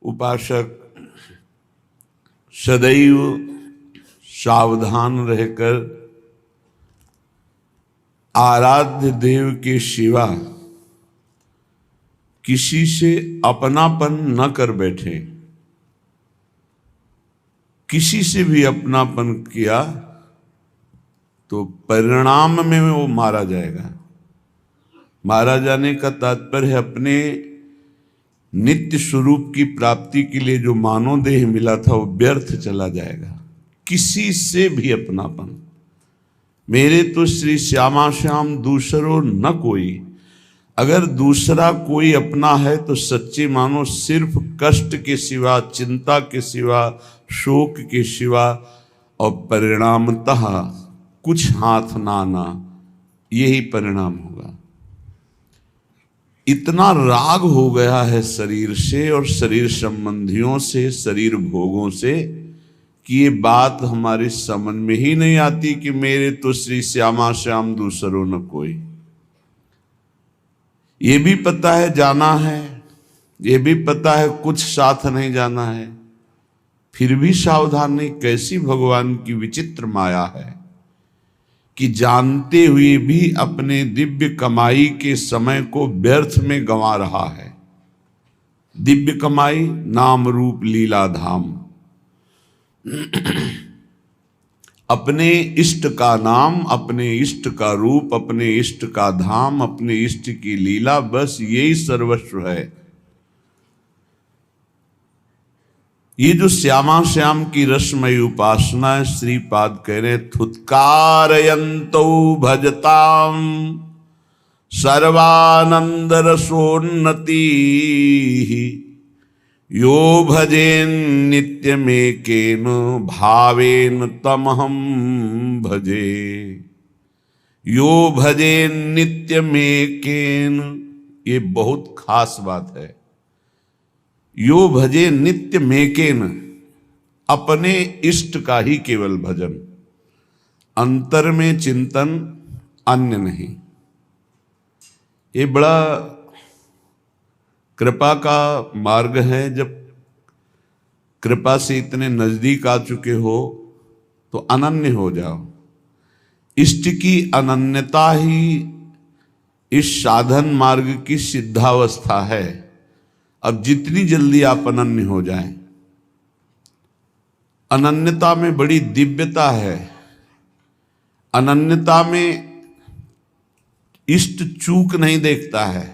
उपासक सदैव सावधान रहकर आराध्य देव के सिवा किसी से अपनापन न कर बैठे। किसी से भी अपनापन किया तो परिणाम में वो मारा जाएगा। मारा जाने का तात्पर्य है अपने नित्य स्वरूप की प्राप्ति के लिए जो मानव देह मिला था वो व्यर्थ चला जाएगा। किसी से भी अपनापन, मेरे तो श्री श्यामा श्याम दूसरो न कोई। अगर दूसरा कोई अपना है तो सच्चे मानो सिर्फ कष्ट के सिवा, चिंता के सिवा, शोक के सिवा और परिणामतः कुछ हाथ ना आना, यही परिणाम होगा। इतना राग हो गया है शरीर से और शरीर संबंधियों से, शरीर भोगों से, कि ये बात हमारे समझ में ही नहीं आती कि मेरे तो श्री श्यामा श्याम दूसरो न कोई। ये भी पता है जाना है, ये भी पता है कुछ साथ नहीं जाना है, फिर भी सावधान नहीं। कैसी भगवान की विचित्र माया है कि जानते हुए भी अपने दिव्य कमाई के समय को व्यर्थ में गंवा रहा है। दिव्य कमाई, नाम रूप लीला धाम। अपने इष्ट का नाम, अपने इष्ट का रूप, अपने इष्ट का धाम, अपने इष्ट की लीला, बस यही सर्वस्व है। ये जो श्यामा श्याम की रसमयी उपासना है, श्रीपाद कह रहे थुत्कारयन्तो भजताम सर्वानंद रसोन्नति यो भजेन नित्यमेकेन भावेन तमहम भजे। यो भजेन नित्यमेकेन, ये बहुत खास बात है। यो भजे नित्य मेकेन, अपने इष्ट का ही केवल भजन, अंतर में चिंतन, अन्य नहीं। ये बड़ा कृपा का मार्ग है। जब कृपा से इतने नजदीक आ चुके हो तो अनन्य हो जाओ। इष्ट की अनन्यता ही इस साधन मार्ग की सिद्धावस्था है। अब जितनी जल्दी आप अनन्य हो जाएं, अनन्यता में बड़ी दिव्यता है। अनन्यता में इष्ट चूक नहीं देखता है।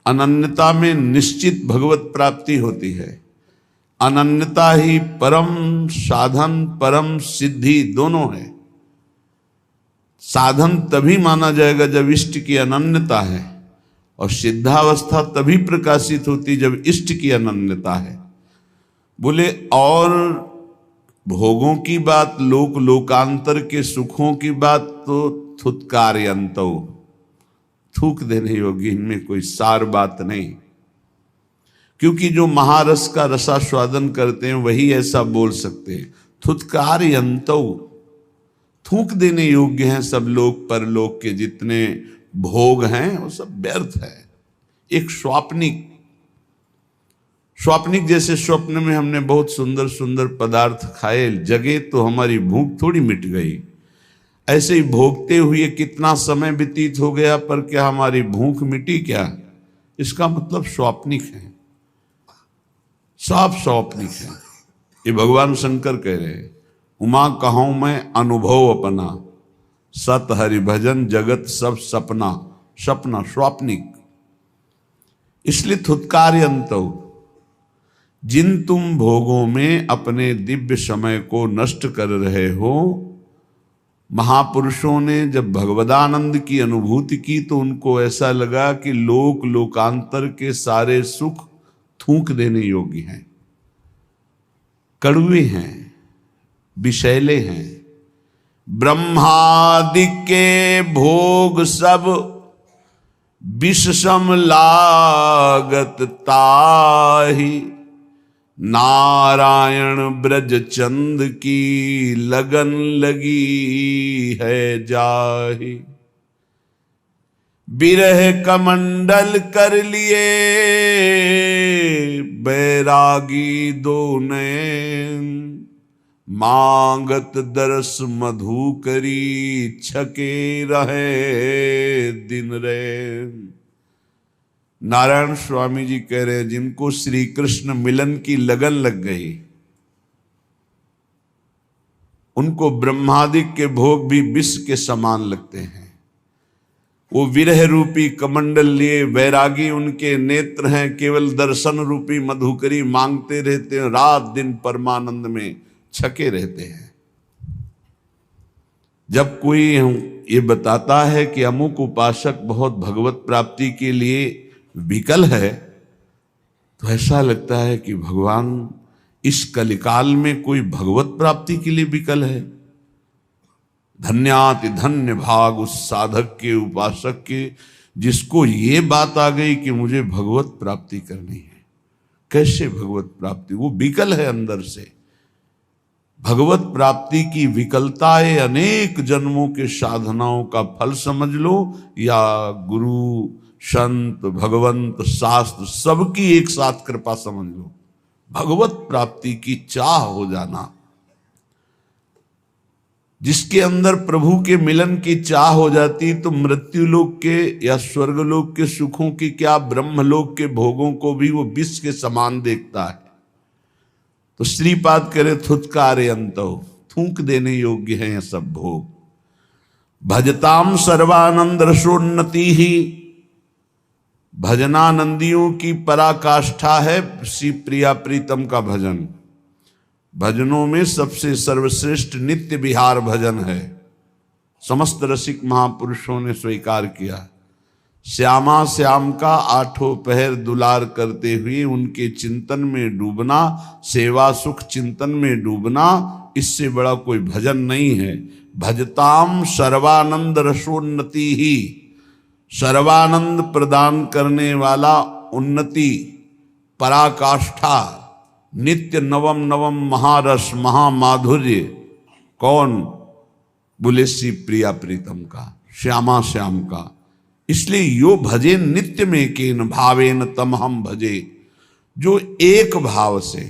अनन्यता में निश्चित भगवत प्राप्ति होती है। अनन्यता ही परम साधन, परम सिद्धि दोनों है। साधन तभी माना जाएगा जब इष्ट की अनन्यता है, और सिद्धावस्था तभी प्रकाशित होती जब इष्ट की अनन्यता है। बोले और भोगों की बात, लोकांतर के सुखों की बात तो थुत्कारयन्तो, थूक देने योग्य, इनमें कोई सार बात नहीं। क्योंकि जो महारस का रसास्वादन करते हैं वही ऐसा बोल सकते हैं। थुत्कारयन्तो, थूक देने योग्य हैं सब लोग, परलोक के जितने भोग हैं वो सब व्यर्थ है। एक स्वाप्निक जैसे स्वप्न में हमने बहुत सुंदर सुंदर पदार्थ खाए, जगे तो हमारी भूख थोड़ी मिट गई। ऐसे ही भोगते हुए कितना समय व्यतीत हो गया, पर क्या हमारी भूख मिटी क्या? इसका मतलब स्वाप्निक है, साफ स्वाप्निक है। ये भगवान शंकर कह रहे हैं, उमा कहूं मैं अनुभव अपना, सत हरि भजन जगत सब सपना। सपना स्वाप्निक। इसलिए थुत्कारयन्तो, जिन तुम भोगों में अपने दिव्य समय को नष्ट कर रहे हो, महापुरुषों ने जब भगवदानंद की अनुभूति की तो उनको ऐसा लगा कि लोकांतर के सारे सुख थूक देने योग्य हैं, कड़वे हैं, विषैले हैं। ब्रह्मादि के भोग सब विषम लागत ताहि, नारायण ब्रज चंद की लगन लगी है जाहि। विरह कमंडल कर लिए बैरागी दो नयन, मांगत दरस मधु करी, छके रहे दिन रैन। नारायण स्वामी जी कह रहे हैं, जिनको श्री कृष्ण मिलन की लगन लग गई, उनको ब्रह्मादि के भोग भी विष के समान लगते हैं। वो विरह रूपी कमंडल लिए वैरागी उनके नेत्र हैं, केवल दर्शन रूपी मधुकरी मांगते रहते हैं, रात दिन परमानंद में छके रहते हैं। जब कोई ये बताता है कि अमुक उपासक बहुत भगवत प्राप्ति के लिए विकल है, तो ऐसा लगता है कि भगवान इस कलिकाल में कोई भगवत प्राप्ति के लिए विकल है। धन्याति धन्य भाग उस साधक के, उपासक के, जिसको ये बात आ गई कि मुझे भगवत प्राप्ति करनी है। कैसे भगवत प्राप्ति? वो विकल है अंदर से। भगवत प्राप्ति की विकलता ये अनेक जन्मों के साधनाओं का फल समझ लो, या गुरु, संत, भगवंत, शास्त्र सबकी एक साथ कृपा समझ लो। भगवत प्राप्ति की चाह हो जाना, जिसके अंदर प्रभु के मिलन की चाह हो जाती, तो मृत्यु लोक के या स्वर्गलोक के सुखों की क्या, ब्रह्मलोक के भोगों को भी वो विष के समान देखता है। तो श्रीपाद करे थुत्कारे अंतो, थूक देने योग्य हैं ये सब भोग। भजताम सर्वानंद रसोन्नति ही, भजनानंदियों की पराकाष्ठा है श्री प्रिया प्रीतम का भजन। भजनों में सबसे सर्वश्रेष्ठ नित्य विहार भजन है। समस्त रसिक महापुरुषों ने स्वीकार किया। श्यामा श्याम का आठों पहर दुलार करते हुए उनके चिंतन में डूबना, सेवा सुख चिंतन में डूबना, इससे बड़ा कोई भजन नहीं है। भजताम सर्वानंद रसोन्नति ही, सर्वानंद प्रदान करने वाला उन्नति, पराकाष्ठा, नित्य नवम नवम महारस महामाधुर्य। कौन? बोले श्री प्रिया प्रीतम का, श्यामा श्याम का। इसलिए यो भजे नित्य में केन भावेन तम हम भजे, जो एक भाव से,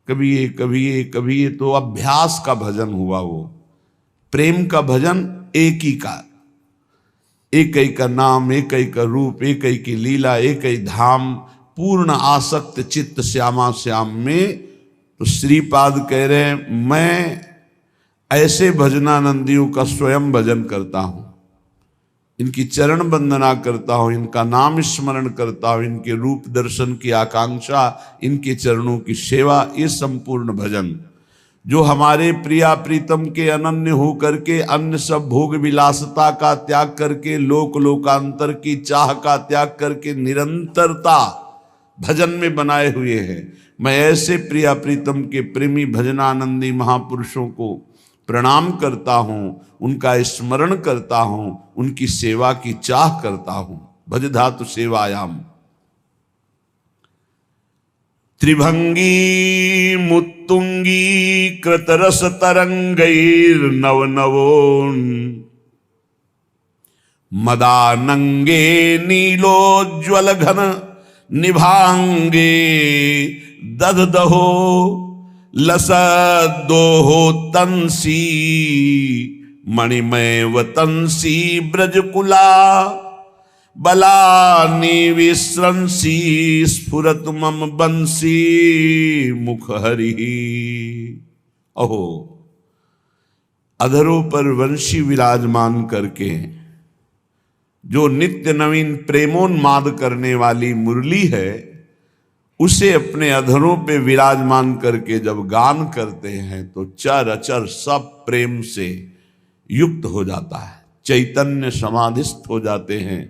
कभी ये कभी ये कभी ये, तो अभ्यास का भजन हुआ। वो प्रेम का भजन एक ही का, एक ही का नाम, एक ही का रूप, एक ही की लीला, एक ही धाम, पूर्ण आसक्त चित्त श्यामा श्याम में। तो श्रीपाद कह रहे हैं, मैं ऐसे भजनानंदियों का स्वयं भजन करता हूं, इनकी चरण वंदना करता हूं, इनका नाम स्मरण करता हूं, इनके रूप दर्शन की आकांक्षा, इनके चरणों की सेवा, ये संपूर्ण भजन जो हमारे प्रिया प्रीतम के अनन्य हो करके, अन्य सब भोग विलासता का त्याग करके, लोक लोकांतर की चाह का त्याग करके निरंतरता भजन में बनाए हुए हैं। मैं ऐसे प्रिया प्रीतम के प्रेमी भजनानंदी महापुरुषों को प्रणाम करता हूं, उनका स्मरण करता हूं, उनकी सेवा की चाह करता हूं। भज धातु सेवायाम। त्रिभंगी मुत्तुंगी कृतरस तरंगैर नव नवोन, मदानंगे नीलोज्वल घन निभांगे, दधदहो लसदोहो तंसी, मणिमय वतंसी ब्रजकुला, बलानि विस्रंसी, स्फुरत मम बंसी मुख हरि। अहो, अधरों पर वंशी विराजमान करके जो नित्य नवीन प्रेमोन्माद करने वाली मुरली है, उसे अपने अधरों पे विराजमान करके जब गान करते हैं तो चर अचर सब प्रेम से युक्त हो जाता है, चैतन्य समाधिस्थ हो जाते हैं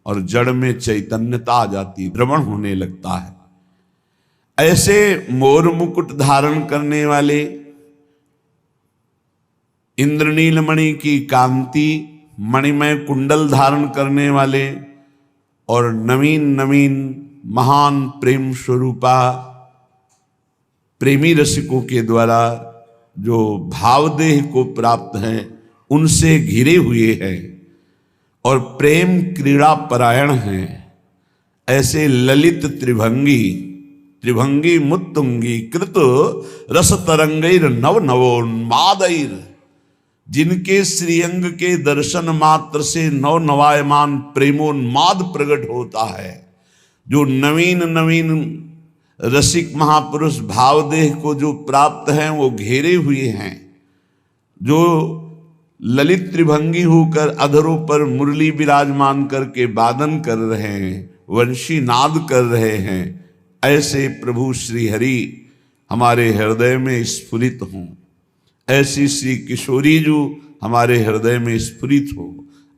और जड़ में चैतन्यता आ जाती, द्रवण होने लगता है। ऐसे मोर मुकुट धारण करने वाले, इंद्रनील मणि की कांति, मणिमय कुंडल धारण करने वाले और नवीन नवीन महान प्रेम स्वरूपा प्रेमी रसिकों के द्वारा जो भावदेह को प्राप्त हैं, उनसे घिरे हुए हैं और प्रेम क्रीड़ा परायण हैं। ऐसे ललित त्रिभंगी त्रिभंगी मुत्तुंगी कृत रस तरंगैर नव नवोन्मादैर, जिनके श्रीअंग के दर्शन मात्र से नव नवायमान प्रेमोन्माद प्रकट होता है, जो नवीन नवीन रसिक महापुरुष भावदेह को जो प्राप्त हैं वो घेरे हुए हैं, जो ललित त्रिभंगी होकर अधरों पर मुरली विराजमान करके वादन कर रहे हैं, वंशी नाद कर रहे हैं, ऐसे प्रभु श्री हरि हमारे हृदय में स्फुरित हों, ऐसी श्री किशोरी जो हमारे हृदय में स्फुरित हो,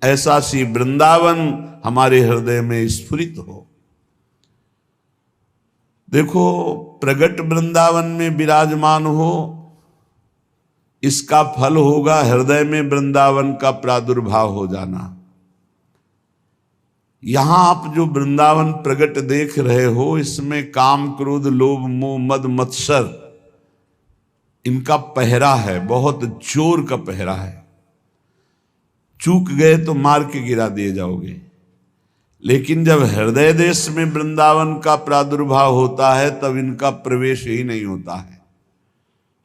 ऐसा श्री वृंदावन हमारे हृदय में स्फुरित हो। देखो, प्रगट वृंदावन में विराजमान हो, इसका फल होगा हृदय में वृंदावन का प्रादुर्भाव हो जाना। यहां आप जो वृंदावन प्रगट देख रहे हो, इसमें काम क्रोध लोभ मोह मद मत्सर इनका पहरा है, बहुत जोर का पहरा है। चूक गए तो मार के गिरा दिए जाओगे। लेकिन जब हृदय देश में वृंदावन का प्रादुर्भाव होता है, तब इनका प्रवेश ही नहीं होता है।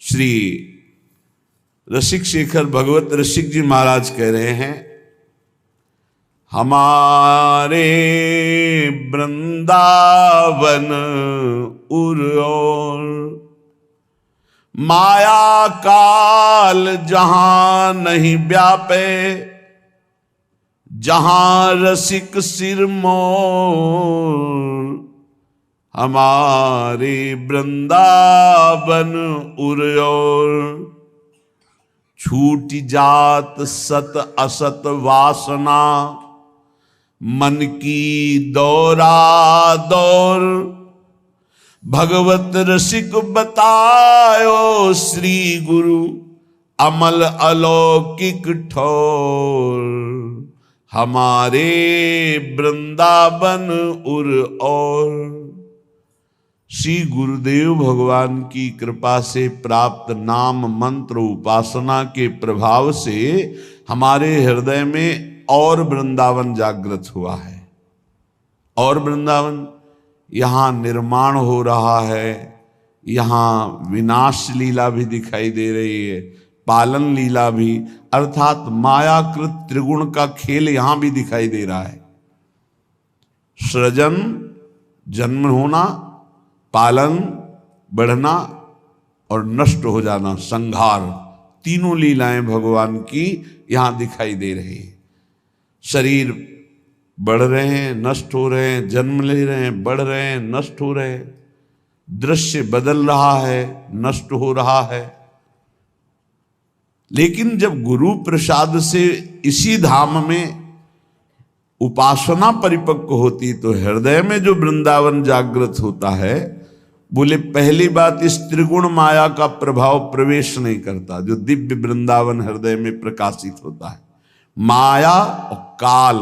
श्री रसिक शेखर भगवत रसिक जी महाराज कह रहे हैं, हमारे वृंदावन उर और माया काल जहां नहीं व्यापे, जहां रसिक सिर मोर, हमारे वृंदावन उर और छूट जात सत असत वासना, मन की दौरा दौर, भगवत रसिक बतायो श्री गुरु अमल अलौकिक ठोर, हमारे वृंदावन उर और। श्री गुरुदेव भगवान की कृपा से प्राप्त नाम मंत्र उपासना के प्रभाव से हमारे हृदय में और वृंदावन जागृत हुआ है। और वृंदावन यहाँ निर्माण हो रहा है, यहाँ विनाश लीला भी दिखाई दे रही है, पालन लीला भी, अर्थात मायाकृत त्रिगुण का खेल यहाँ भी दिखाई दे रहा है। सृजन, जन्म होना, पालन, बढ़ना और नष्ट हो जाना, संहार, तीनों लीलाएं भगवान की यहाँ दिखाई दे रही है। शरीर बढ़ रहे हैं, नष्ट हो रहे हैं, जन्म ले रहे हैं, बढ़ रहे हैं, नष्ट हो रहे हैं, दृश्य बदल रहा है, नष्ट हो रहा है। लेकिन जब गुरु प्रसाद से इसी धाम में उपासना परिपक्व होती तो हृदय में जो वृंदावन जागृत होता है, बोले पहली बात, इस त्रिगुण माया का प्रभाव प्रवेश नहीं करता, जो दिव्य वृंदावन हृदय में प्रकाशित होता है। माया और काल,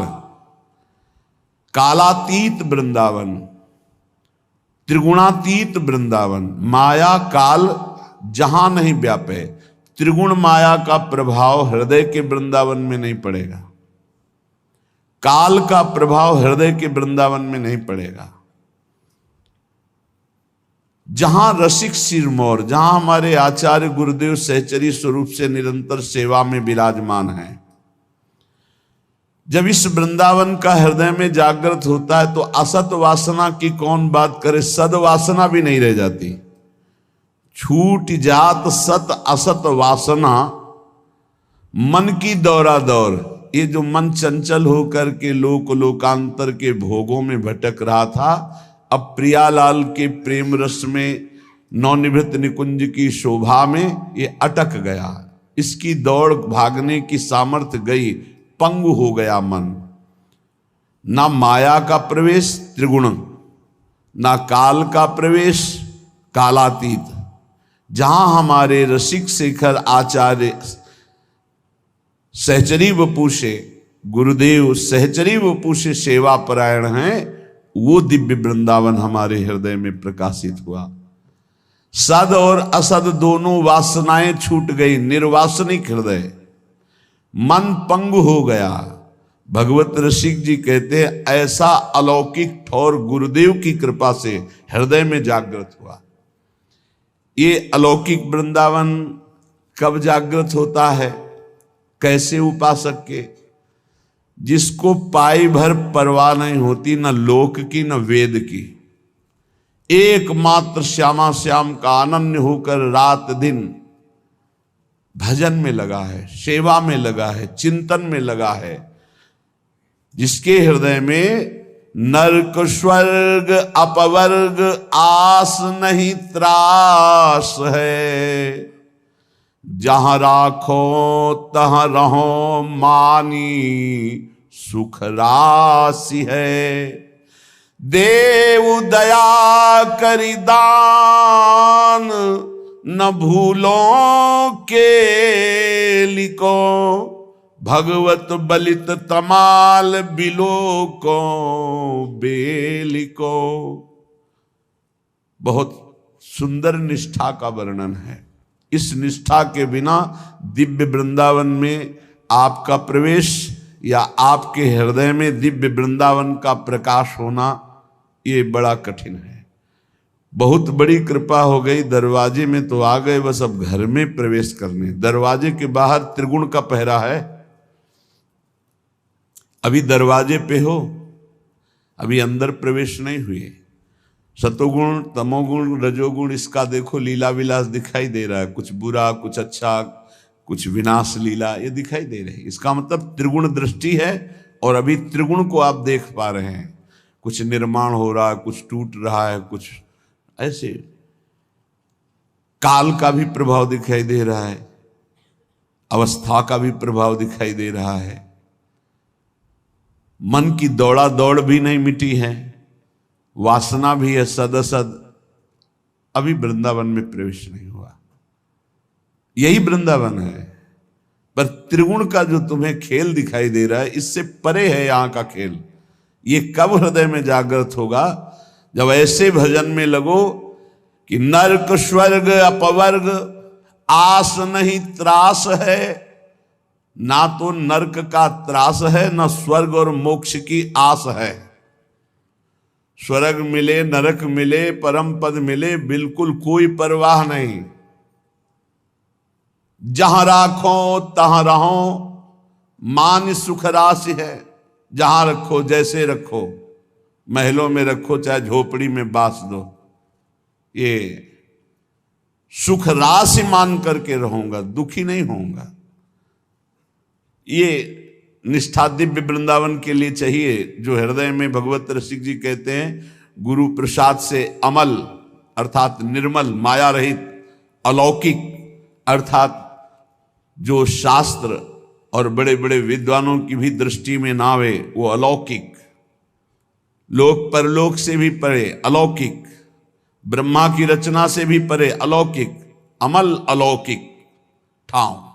कालातीत वृंदावन, त्रिगुणातीत वृंदावन, माया काल जहां नहीं व्यापे, त्रिगुण माया का प्रभाव हृदय के वृंदावन में नहीं पड़ेगा, काल का प्रभाव हृदय के वृंदावन में नहीं पड़ेगा। जहां रसिक सिरमौर, जहां हमारे आचार्य गुरुदेव सहचरी स्वरूप से निरंतर सेवा में विराजमान हैं, जब इस वृंदावन का हृदय में जागृत होता है तो असत वासना की कौन बात करे, सद वासना भी नहीं रह जाती। छूट जात सत असत वासना, मन की दौरा दौर, ये जो मन चंचल होकर के लोक लोकांतर के भोगों में भटक रहा था, अब प्रियालाल के प्रेम रस में, नवनिभृत निकुंज की शोभा में ये अटक गया। इसकी दौड़ भागने की सामर्थ्य गई, पंगु हो गया मन। ना माया का प्रवेश त्रिगुण, ना काल का प्रवेश कालातीत। जहां हमारे रसिक शेखर आचार्य सहचरी वपु से, गुरुदेव सहचरी वपु से सेवा परायण हैं, वो दिव्य वृंदावन हमारे हृदय में प्रकाशित हुआ। सद और असद दोनों वासनाएं छूट गई, निर्वासनिक हृदय, मन पंगु हो गया, भगवत रसिक जी कहते हैं ऐसा अलौकिक ठौर गुरुदेव की कृपा से हृदय में जागृत हुआ। ये अलौकिक वृंदावन कब जागृत होता है? कैसे? उपासक के, जिसको पाई भर परवाह नहीं होती, न लोक की न वेद की, एकमात्र श्यामा श्याम का अनन्य होकर रात दिन भजन में लगा है, सेवा में लगा है, चिंतन में लगा है, जिसके हृदय में नरक स्वर्ग अपवर्ग आस नहीं त्रास है, जहां राखो तहां रहो मानी सुख राशि है। देव दया करि दान न भूलो के लिको, भगवत बलित तमाल बिलो को बेलिको। बहुत सुंदर निष्ठा का वर्णन है। इस निष्ठा के बिना दिव्य वृंदावन में आपका प्रवेश या आपके हृदय में दिव्य वृंदावन का प्रकाश होना ये बड़ा कठिन है। बहुत बड़ी कृपा हो गई, दरवाजे में तो आ गए, बस अब घर में प्रवेश करने। दरवाजे के बाहर त्रिगुण का पहरा है, अभी दरवाजे पे हो, अभी अंदर प्रवेश नहीं हुए। सतोगुण तमोगुण रजोगुण, इसका देखो लीला विलास दिखाई दे रहा है, कुछ बुरा कुछ अच्छा, कुछ विनाश लीला, ये दिखाई दे रही है। इसका मतलब त्रिगुण दृष्टि है और अभी त्रिगुण को आप देख पा रहे हैं। कुछ निर्माण हो रहा है, कुछ टूट रहा है, कुछ ऐसे काल का भी प्रभाव दिखाई दे रहा है, अवस्था का भी प्रभाव दिखाई दे रहा है। मन की दौड़ा दौड़ भी नहीं मिटी है, वासना भी है सदसद। अभी वृंदावन में प्रवेश नहीं हुआ। यही वृंदावन है, पर त्रिगुण का जो तुम्हें खेल दिखाई दे रहा है, इससे परे है यहां का खेल। ये कब हृदय में जागृत होगा? जब ऐसे भजन में लगो कि नरक स्वर्ग अपवर्ग आस नहीं त्रास है। ना तो नरक का त्रास है, ना स्वर्ग और मोक्ष की आस है। स्वर्ग मिले नरक मिले परम पद मिले, बिल्कुल कोई परवाह नहीं। जहां राखो तहां रहो मान सुख राशि है। जहां रखो जैसे रखो, महलों में रखो चाहे झोपड़ी में बास दो, ये सुख राशि मान करके रहूंगा, दुखी नहीं होऊंगा। ये निष्ठा दिव्य वृंदावन के लिए चाहिए, जो हृदय में भगवत रसिक जी कहते हैं गुरु प्रसाद से अमल अर्थात निर्मल माया रहित अलौकिक अर्थात जो शास्त्र और बड़े बड़े विद्वानों की भी दृष्टि में ना आवे, वो अलौकिक, लोक परलोक से भी परे अलौकिक, ब्रह्मा की रचना से भी परे अलौकिक, अमल अलौकिक ठाव।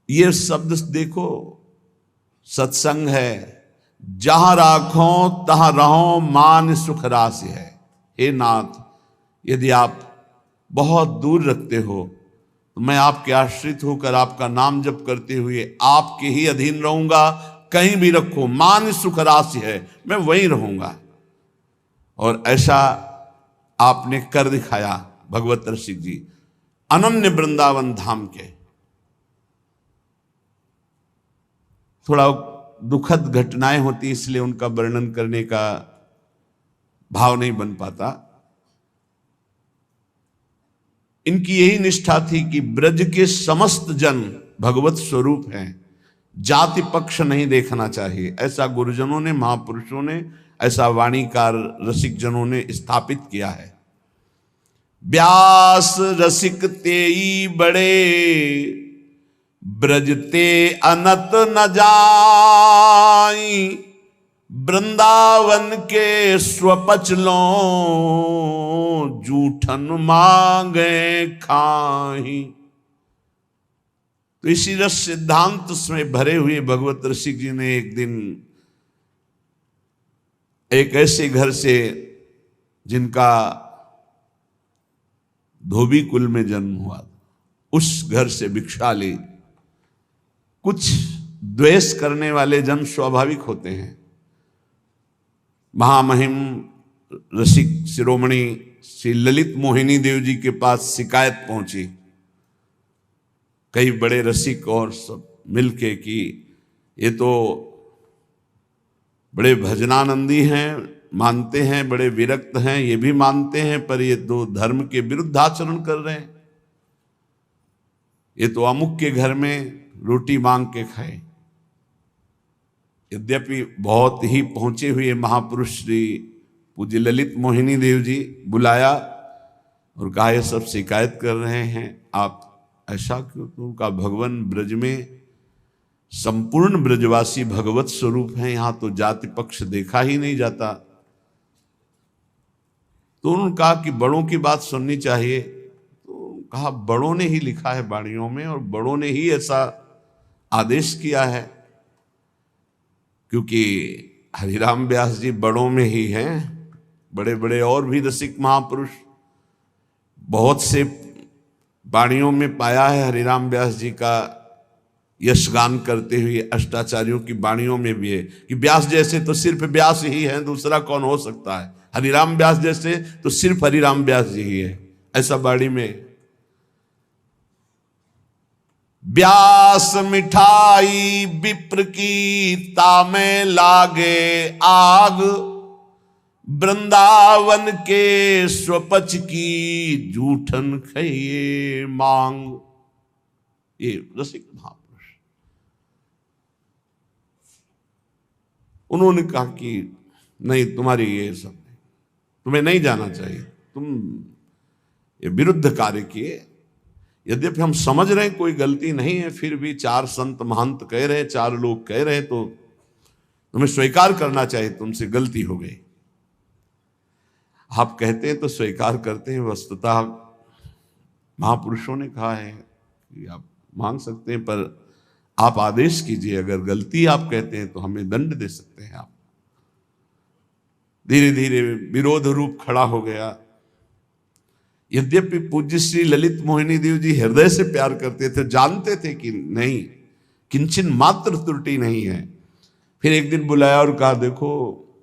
ये शब्द देखो, सत्संग है। जहां राखो तहां रहो मान सुख राशि है। हे नाथ, यदि आप बहुत दूर रखते हो तो मैं आपके आश्रित होकर आपका नाम जप करते हुए आपके ही अधीन रहूंगा। कहीं भी रखो, मान सुख राशि है, मैं वहीं रहूंगा। और ऐसा आपने कर दिखाया भगवत रसिक जी, अनन्य वृंदावन धाम के। थोड़ा दुखद घटनाएं होती, इसलिए उनका वर्णन करने का भाव नहीं बन पाता। इनकी यही निष्ठा थी कि ब्रज के समस्त जन भगवत स्वरूप हैं, जाति पक्ष नहीं देखना चाहिए। ऐसा गुरुजनों ने, महापुरुषों ने, ऐसा वाणीकार रसिक जनों ने स्थापित किया है। व्यास रसिक तेई बड़े ब्रजते अनत न जाई, वृंदावन के स्वपचलों जूठन मांगे खाही। तो इसी रस सिद्धांत में भरे हुए भगवत रसिक जी ने एक दिन एक ऐसे घर से, जिनका धोबी कुल में जन्म हुआ, उस घर से भिक्षा ली कुछ द्वेष करने वाले जन स्वाभाविक होते हैं। महामहिम रसिक शिरोमणि श्री ललित मोहिनी देव जी के पास शिकायत पहुंची, कई बड़े रसिक और सब मिलके कि ये तो बड़े भजनानंदी हैं, मानते हैं, बड़े विरक्त हैं, ये भी मानते हैं, पर ये तो धर्म के विरुद्ध आचरण कर रहे हैं। ये तो अमुक के घर में रोटी मांग के खाए। यद्यपि बहुत ही पहुंचे हुए महापुरुष श्री पूज्य ललित मोहिनी देव जी बुलाया और कहा ये सब शिकायत कर रहे हैं, आप ऐसा क्यों? तो का भगवान ब्रज में संपूर्ण ब्रजवासी भगवत स्वरूप हैं, यहां तो जाति पक्ष देखा ही नहीं जाता। तो उन्होंने कहा कि बड़ों की बात सुननी चाहिए। तो कहा बड़ों ने ही लिखा है वाणियों में और बड़ों ने ही ऐसा आदेश किया है, क्योंकि हरिराम व्यास जी बड़ों में ही हैं। बड़े बड़े और भी रसिक महापुरुष बहुत से वाणियों में पाया है हरिराम व्यास जी का यशगान करते हुए। अष्टाचार्यों की वाणियों में भी है कि व्यास जैसे तो सिर्फ व्यास ही है, दूसरा कौन हो सकता है। हरिराम व्यास जैसे तो सिर्फ हरिराम व्यास जी ही है, ऐसा वाणी में। व्यास मिठाई विप्र की तामे लागे आग, वृंदावन के स्वपच की जूठन खइए मांग। ये रसिक महापुरुष, उन्होंने कहा कि नहीं, तुम्हारी ये सब नहीं, तुम्हें नहीं जाना चाहिए, तुम ये विरुद्ध कार्य किए। यद्यपि हम समझ रहे हैं कोई गलती नहीं है, फिर भी चार संत महंत कह रहे हैं, चार लोग कह रहे हैं, तो तुम्हें स्वीकार करना चाहिए तुमसे गलती हो गई। आप कहते हैं तो स्वीकार करते हैं, वस्तुतः महापुरुषों ने कहा है कि आप मांग सकते हैं, पर आप आदेश कीजिए, अगर गलती आप कहते हैं तो हमें दंड दे सकते हैं आप। धीरे धीरे विरोध रूप खड़ा हो गया। यद्यपि पूज्य श्री ललित मोहिनी देव जी हृदय से प्यार करते थे, जानते थे कि नहीं, किंचन मात्र त्रुटि नहीं है। फिर एक दिन बुलाया और कहा देखो,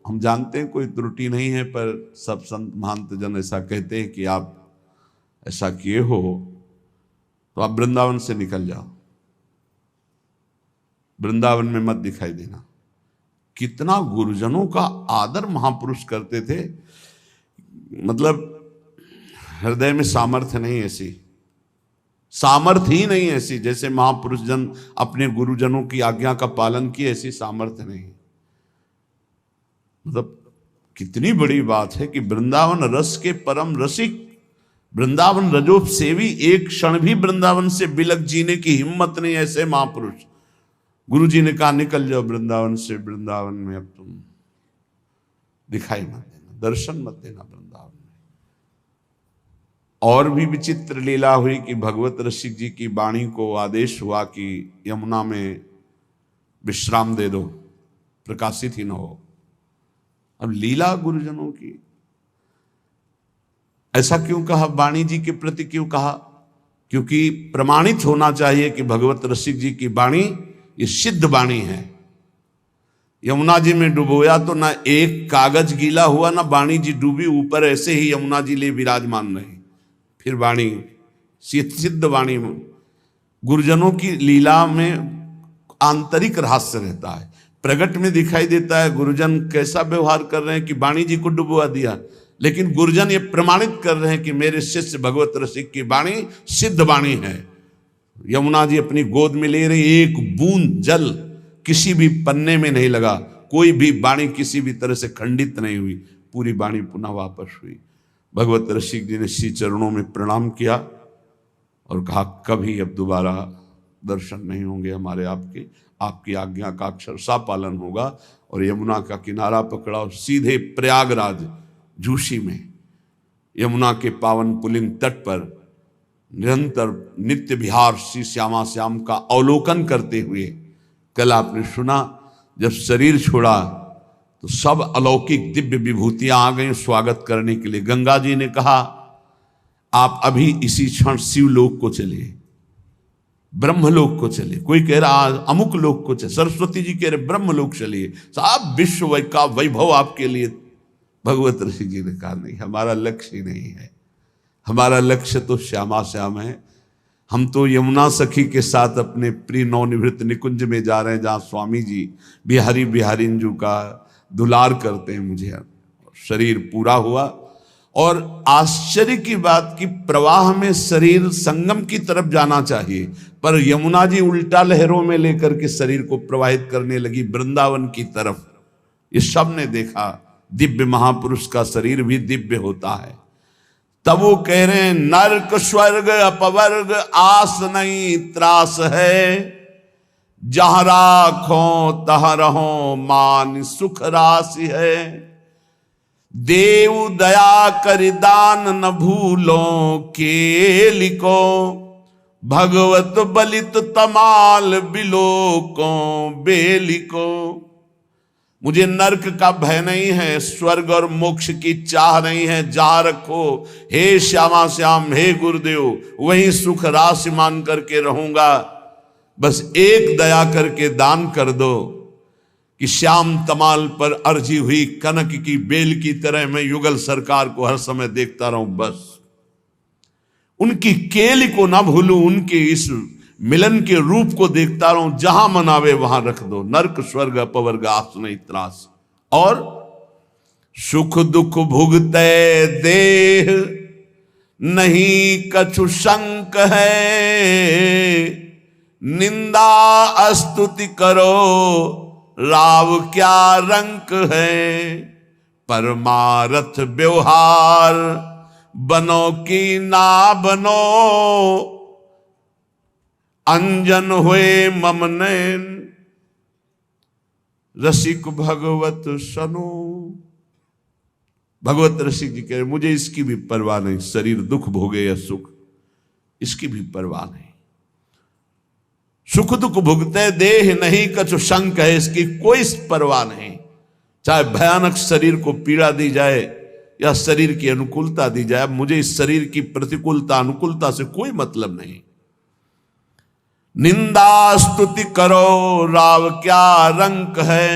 हम जानते हैं कोई त्रुटि नहीं है, पर सब संत महंत जन ऐसा कहते हैं कि आप ऐसा किए हो, तो आप वृंदावन से निकल जाओ, वृंदावन में मत दिखाई देना। कितना गुरुजनों का आदर महापुरुष करते थे, मतलब हृदय में सामर्थ्य नहीं ऐसी, सामर्थ्य ही नहीं ऐसी, जैसे महापुरुष जन अपने गुरुजनों की आज्ञा का पालन किए, ऐसी सामर्थ्य नहीं। मतलब कितनी बड़ी बात है कि वृंदावन रस के परम रसिक, वृंदावन रजोप सेवी, एक क्षण भी वृंदावन से बिलक जीने की हिम्मत नहीं, ऐसे महापुरुष। गुरु जी ने कहा निकल जाओ वृंदावन से, वृंदावन में अब तुम दिखाई मत देना, दर्शन मत देना वृंदावन में। और भी विचित्र लीला हुई कि भगवत रसिक जी की वाणी को आदेश हुआ कि यमुना में विश्राम दे दो, प्रकाशित ही न हो। अब लीला गुरुजनों की, ऐसा क्यों कहा, वाणी जी के प्रति क्यों कहा? क्योंकि प्रमाणित होना चाहिए कि भगवत रसिक जी की वाणी ये सिद्ध वाणी है। यमुना जी में डुबोया तो ना एक कागज गीला हुआ, ना वाणी जी डूबी, ऊपर ऐसे ही यमुना जी ले विराजमान रहे। फिर वाणी सिद्ध वाणी। गुरुजनों की लीला में आंतरिक रहस्य रहता है, प्रगट में दिखाई देता है गुरुजन कैसा व्यवहार कर रहे हैं कि वाणी जी को डुबवा दिया, लेकिन गुरुजन ये प्रमाणित कर रहे हैं कि मेरे शिष्य भगवत रसिक की वाणी सिद्ध वाणी है। यमुना जी अपनी गोद में ले रही, एक बूंद जल किसी भी पन्ने में नहीं लगा, कोई भी वाणी किसी भी तरह से खंडित नहीं हुई, पूरी वाणी पुनः वापस हुई। भगवत रसिक जी ने श्री चरणों में प्रणाम किया और कहा कभी अब दोबारा दर्शन नहीं होंगे हमारे आपके, आपकी आज्ञा का अक्षरशः पालन होगा। और यमुना का किनारा पकड़ा और सीधे प्रयागराज झूसी में यमुना के पावन पुलिन तट पर निरंतर नित्य विहार श्री श्यामा श्याम का अवलोकन करते हुए, कल आपने सुना जब शरीर छोड़ा तो सब अलौकिक दिव्य विभूतियां आ गई स्वागत करने के लिए। गंगा जी ने कहा आप अभी इसी क्षण शिवलोक को चलिए, ब्रह्मलोक को चलिए, कोई कह रहा अमुक लोक को चलिए, सरस्वती जी कह रहे ब्रह्मलोक चलिए। साहब विश्व का वैभव आपके लिए। भगवत ऋषि जी ने कहा नहीं, हमारा लक्ष्य ही नहीं है, हमारा लक्ष्य तो श्यामा श्याम है। हम तो यमुना सखी के साथ अपने प्रिय नवनिवृत्त निकुंज में जा रहे हैं, जहाँ स्वामी जी बिहारी बिहारिंजू का दुलार करते हैं। मुझे शरीर पूरा हुआ और आश्चर्य की बात कि प्रवाह में शरीर संगम की तरफ जाना चाहिए, पर यमुना जी उल्टा लहरों में लेकर के शरीर को प्रवाहित करने लगी वृंदावन की तरफ। ये सब ने देखा, दिव्य महापुरुष का शरीर भी दिव्य होता है। तब वो कह रहे हैं नरक स्वर्ग अपवर्ग आस नहीं त्रास है, जहां राखो तह रहो मान सुख राशि है। देव दया कर दान न भूलो के लिखो, भगवत बलित तमाल बिलोको बेलिको। मुझे नरक का भय नहीं है, स्वर्ग और मोक्ष की चाह नहीं है, जहां रखो हे श्यामा श्याम, हे गुरुदेव, वहीं सुख राशि मान करके रहूंगा। बस एक दया करके दान कर दो कि श्याम तमाल पर अर्जी हुई कनक की बेल की तरह मैं युगल सरकार को हर समय देखता रहूं। बस उनकी केल को ना भूलूं, उनके इस मिलन के रूप को देखता रहूं, जहां मनावे वहां रख दो। नरक स्वर्ग अपवर्ग आस नहीं त्रास। और सुख दुख भुगते देह नहीं कछु शंक है, निंदा स्तुति करो राव क्या रंक है। परमारथ व्यवहार बनो कि ना बनो, अंजन हुए मम नैन रसिक भगवत सनो। भगवत रसिक जी कह रहे मुझे इसकी भी परवाह नहीं, शरीर दुख भोगे या सुख, इसकी भी परवाह नहीं। सुख दुख भुगते देह नहीं कछु शंक है, इसकी कोई परवाह नहीं। चाहे भयानक शरीर को पीड़ा दी जाए या शरीर की अनुकूलता दी जाए, मुझे इस शरीर की प्रतिकूलता अनुकूलता से कोई मतलब नहीं। निंदा स्तुति करो राव क्या रंक है।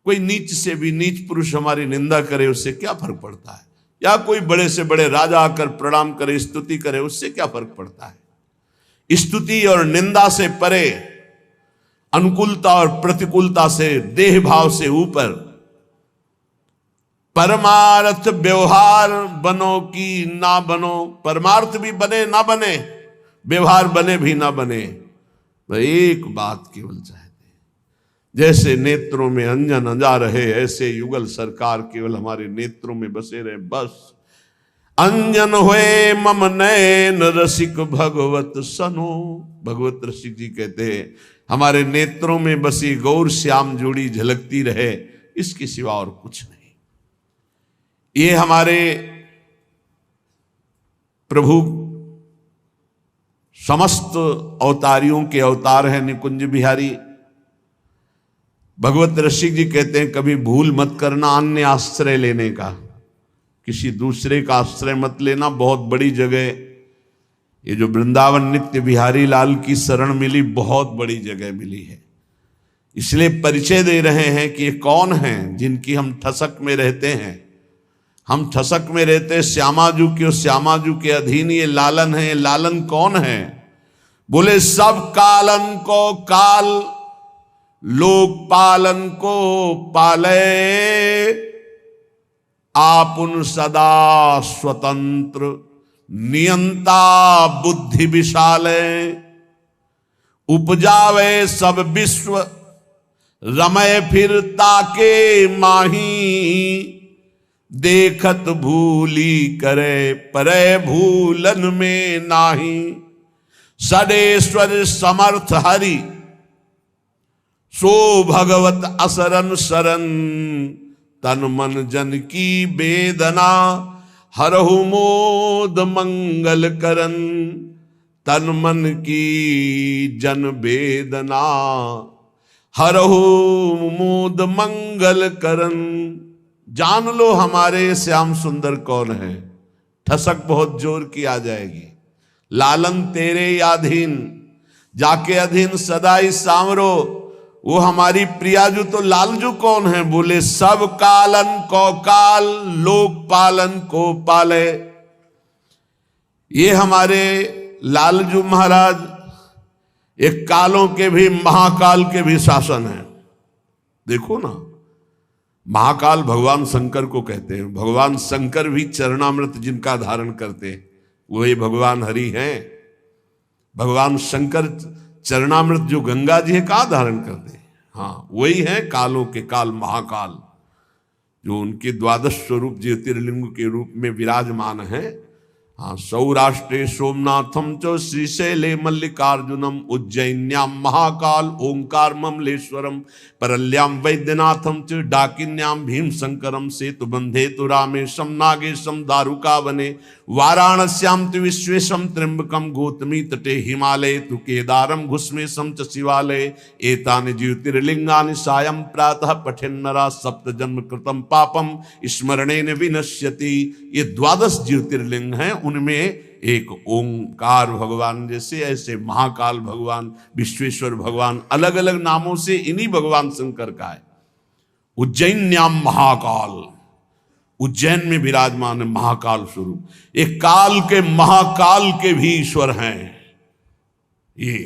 कोई नीच से भी नीच पुरुष हमारी निंदा करे, उससे क्या फर्क पड़ता है? या कोई बड़े से बड़े राजा आकर प्रणाम करे, स्तुति करे, उससे क्या फर्क पड़ता है? स्तुति और निंदा से परे, अनुकूलता और प्रतिकूलता से, देह भाव से ऊपर, परमार्थ व्यवहार बनो कि ना बनो। परमार्थ भी बने ना बने, व्यवहार बने भी ना बने, तो एक बात केवल चाहते हैं, जैसे नेत्रों में अंजन अंजा रहे, ऐसे युगल सरकार केवल हमारे नेत्रों में बसे रहे। बस अंजन हुए मम नैन रसिक भगवत सनो। भगवत रसिक जी कहते हैं हमारे नेत्रों में बसी गौर श्याम जोड़ी झलकती रहे, इसके सिवा और कुछ नहीं। ये हमारे प्रभु समस्त अवतारियों के अवतार हैं निकुंज बिहारी। भगवत रसिक जी कहते हैं कभी भूल मत करना अन्य आश्रय लेने का, किसी दूसरे का आश्रय मत लेना। बहुत बड़ी जगह ये जो वृंदावन नित्य बिहारी लाल की शरण मिली, बहुत बड़ी जगह मिली है। इसलिए परिचय दे रहे हैं कि ये कौन हैं जिनकी हम ठसक में रहते हैं। हम ठसक में रहते श्यामाजू के, श्यामाजू के अधीन ये लालन है। लालन कौन है? बोले सब कालन को काल, लोक पालन को पाले, आपुन सदा स्वतंत्र, नियंता बुद्धि विशाले। उपजावे सब विश्व, रमय फिर ताके माही, देखत भूली करे परे भूलन में नाही। सडेश्वर समर्थ हरि, सो भगवत असरन शरण, तन मन जन की वेदना, हरहु मोद मंगल करन। तन मन की जन वेदना, हरहु मोद मंगल करन। जान लो हमारे श्याम सुंदर कौन है। ठसक बहुत जोर की आ जाएगी, लालन तेरे अधीन, जाके अधीन सदाई सांवरो। वो हमारी प्रियाजू तो लालजू कौन है? बोले सब कालन को काल, लोक पालन को पाले। ये हमारे लालजू महाराज एक कालों के भी महाकाल के भी शासन है। देखो ना, महाकाल भगवान शंकर को कहते हैं। भगवान शंकर भी चरणामृत जिनका धारण करते हैं वही भगवान हरि हैं। भगवान शंकर चरणामृत जो गंगा जी है कहाँ धारण करते हैं? हाँ, वही है कालों के काल महाकाल, जो उनके द्वादश स्वरूप ज्योतिर्लिंग के रूप में विराजमान है। हाँ, सौराष्ट्रे सोमनाथम च श्रीशैले मल्लिकार्जुनम, उज्जैन्याम महाकाल ओंकार ममलेश्वरम, परल्याम वैद्यनाथम च डाकिन्याम भीम शंकरम, सेतु बंधे तु रामेशम नागेशम दारुकावने, वाराणस्याम तु विश्वेशम त्र्यंबकम, गौतमी तटे हिमालय तु केदारम घुस्मेशम च शिवालय, एतानि ज्योतिर्लिंगानि सायं प्रातः पठेन्नरा, सप्त जन्म कृतम पापम स्मरणेन विनश्यति। ये द्वादश ज्योतिर्लिंग हैं, उनमें एक ओंकार भगवान जैसे, ऐसे महाकाल भगवान, विश्वेश्वर भगवान, अलग अलग नामों से इन्हीं भगवान शंकर का है। उज्जैन्याम महाकाल, उज्जैन में विराजमान है महाकाल स्वरूप। एक काल के महाकाल के भी ईश्वर हैं ये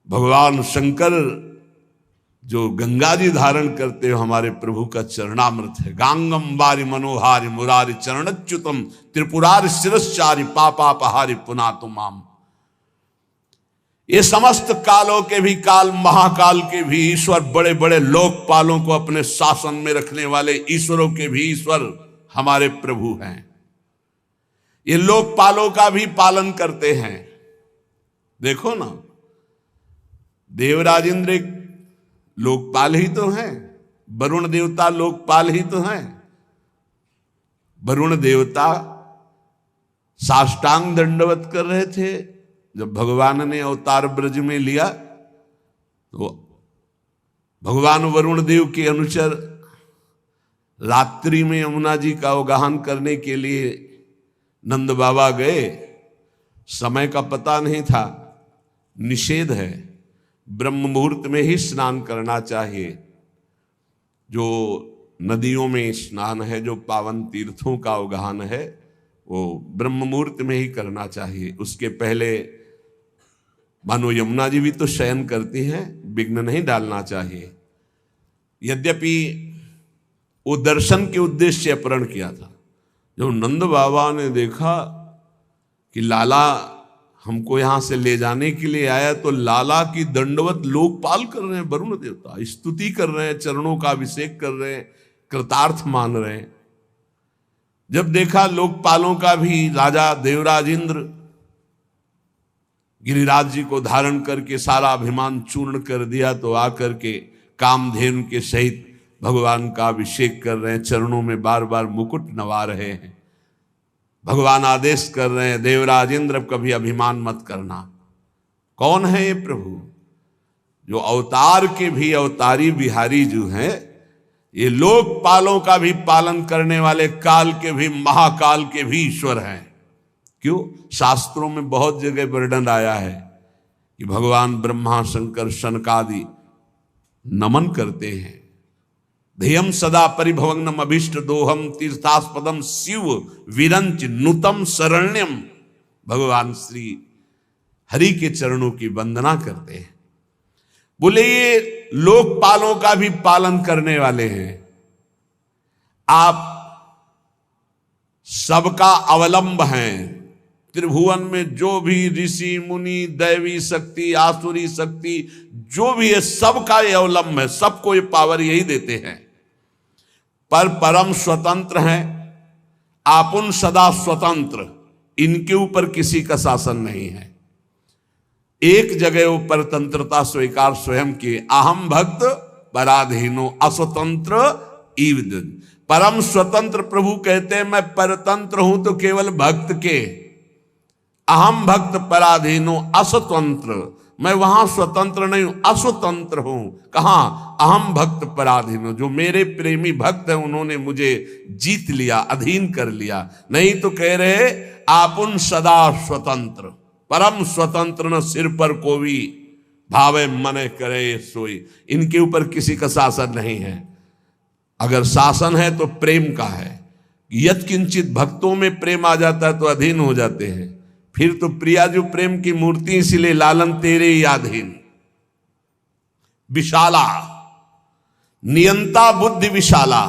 भगवान शंकर। जो गंगा जी धारण करते हो हमारे प्रभु का चरणामृत है। गांगम वारि मनोहारि मुरारि चरणच्युतम, त्रिपुरारि शिरश्चारि पापापहारि पुनातुमाम। ये समस्त कालों के भी काल, महाकाल के भी ईश्वर, बड़े बड़े लोकपालों को अपने शासन में रखने वाले ईश्वरों के भी ईश्वर हमारे प्रभु हैं। ये लोकपालों का भी पालन करते हैं। देखो ना, देवराज इंद्र एक लोकपाल ही तो हैं, वरुण देवता लोकपाल ही तो हैं। वरुण देवता साष्टांग दंडवत कर रहे थे जब भगवान ने अवतार ब्रज में लिया। तो भगवान वरुण देव के अनुचर रात्रि में यमुना जी का अवगाहन करने के लिए नंद बाबा गए। समय का पता नहीं था, निषेध है, ब्रह्म मुहूर्त में ही स्नान करना चाहिए। जो नदियों में स्नान है, जो पावन तीर्थों का अवगाहन है, वो ब्रह्म मुहूर्त में ही करना चाहिए। उसके पहले मानो यमुना जी भी तो शयन करती हैं, विघ्न नहीं डालना चाहिए। यद्यपि वो दर्शन के उद्देश्य से अपहरण किया था। जब नंद बाबा ने देखा कि लाला हमको यहां से ले जाने के लिए आया, तो लाला की दंडवत लोकपाल कर रहे हैं, वरुण देवता स्तुति कर रहे हैं, चरणों का अभिषेक कर रहे हैं, कृतार्थ मान रहे हैं। जब देखा लोकपालों का भी राजा देवराज इंद्र गिरिराज जी को धारण करके सारा अभिमान चूर्ण कर दिया, तो आकर के कामधेनु के सहित भगवान का अभिषेक कर रहे हैं, चरणों में बार बार मुकुट नवा रहे हैं। भगवान आदेश कर रहे हैं, देवराज इंद्र कभी अभिमान मत करना। कौन है ये प्रभु? जो अवतार के भी अवतारी बिहारी जो हैं, ये लोकपालों का भी पालन करने वाले, काल के भी महाकाल के भी ईश्वर हैं। क्यों? शास्त्रों में बहुत जगह वर्णन आया है कि भगवान ब्रह्मा शंकर शनकादि नमन करते हैं। ध्येयम सदा परिभवग्नम अभिष्ट दोहम तीर्थास्पदम शिव विरंच नुतम शरण्यम। भगवान श्री हरि के चरणों की वंदना करते हैं। बोले ये लोकपालों का भी पालन करने वाले हैं। आप सबका अवलंब हैं। त्रिभुवन में जो भी ऋषि मुनि, दैवी शक्ति, आसुरी शक्ति, जो भी है, सबका ये अवलंब है, सबको ये पावर यही देते हैं। पर परम स्वतंत्र हैं, आपुन सदा स्वतंत्र, इनके ऊपर किसी का शासन नहीं है। एक जगह वो परतंत्रता स्वीकार स्वयं की, अहम भक्त पराधीनो अस्वतंत्र ईवद। परम स्वतंत्र प्रभु कहते हैं मैं परतंत्र हूं तो केवल भक्त के, अहम भक्त पराधीनो अस्वतंत्र, मैं वहां स्वतंत्र नहीं हूं, अस्वतंत्र हूं। कहां? अहम भक्त पराधीनो, जो मेरे प्रेमी भक्त हैं उन्होंने मुझे जीत लिया, अधीन कर लिया। नहीं तो कह रहे आपुन सदा स्वतंत्र, परम स्वतंत्र न सिर पर कोई, भावे मने करे सोई। इनके ऊपर किसी का शासन नहीं है। अगर शासन है तो प्रेम का है। यत् किंचित भक्तों में प्रेम आ जाता है तो अधीन हो जाते हैं। फिर तो प्रिया जो प्रेम की मूर्ति, इसीलिए लालन तेरे ही अधीन। विशाला, नियंता बुद्धि विशाला,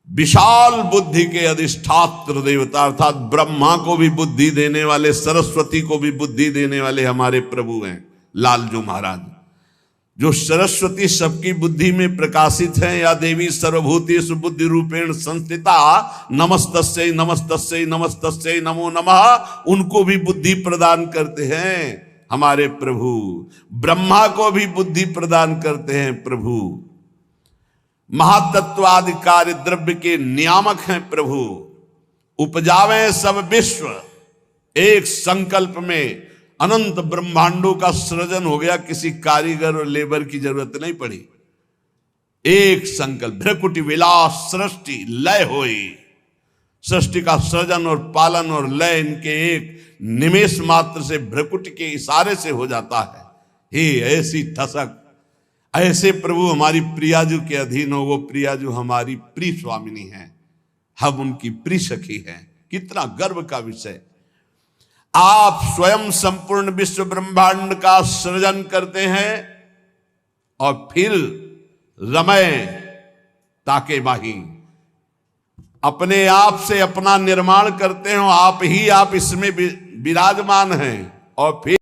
विशाल बुद्धि के अधिष्ठात्र देवता अर्थात ब्रह्मा को भी बुद्धि देने वाले, सरस्वती को भी बुद्धि देने वाले हमारे प्रभु हैं लालजू महाराज। जो सरस्वती सबकी बुद्धि में प्रकाशित है, या देवी सर्वभूतेषु बुद्धि रूपेण संस्थिता, नमस्तस्यै नमस्तस्यै नमस्तस्यै नमो नमः, उनको भी बुद्धि प्रदान करते हैं हमारे प्रभु। ब्रह्मा को भी बुद्धि प्रदान करते हैं प्रभु। महातत्वादि कार्य द्रव्य के नियामक हैं प्रभु। उपजावे सब विश्व, एक संकल्प में अनंत ब्रह्मांडों का सृजन हो गया, किसी कारीगर और लेबर की जरूरत नहीं पड़ी। एक संकल्प, भ्रकुटी विलास सृष्टि लय होई। सृष्टि का सृजन और पालन और लय इनके एक निमेष मात्र से, भ्रकुटी के इशारे से हो जाता है। हे ऐसी ठसक, ऐसे प्रभु हमारी प्रियाजू के अधीन हो। वो प्रियाजू हमारी प्रिय स्वामिनी है, हम उनकी प्रिय सखी हैं। कितना गर्व का विषय। आप स्वयं संपूर्ण विश्व ब्रह्मांड का सृजन करते हैं और फिर रमय ताके बाही, अपने आप से अपना निर्माण करते हो। आप ही आप इसमें विराजमान हैं और फिर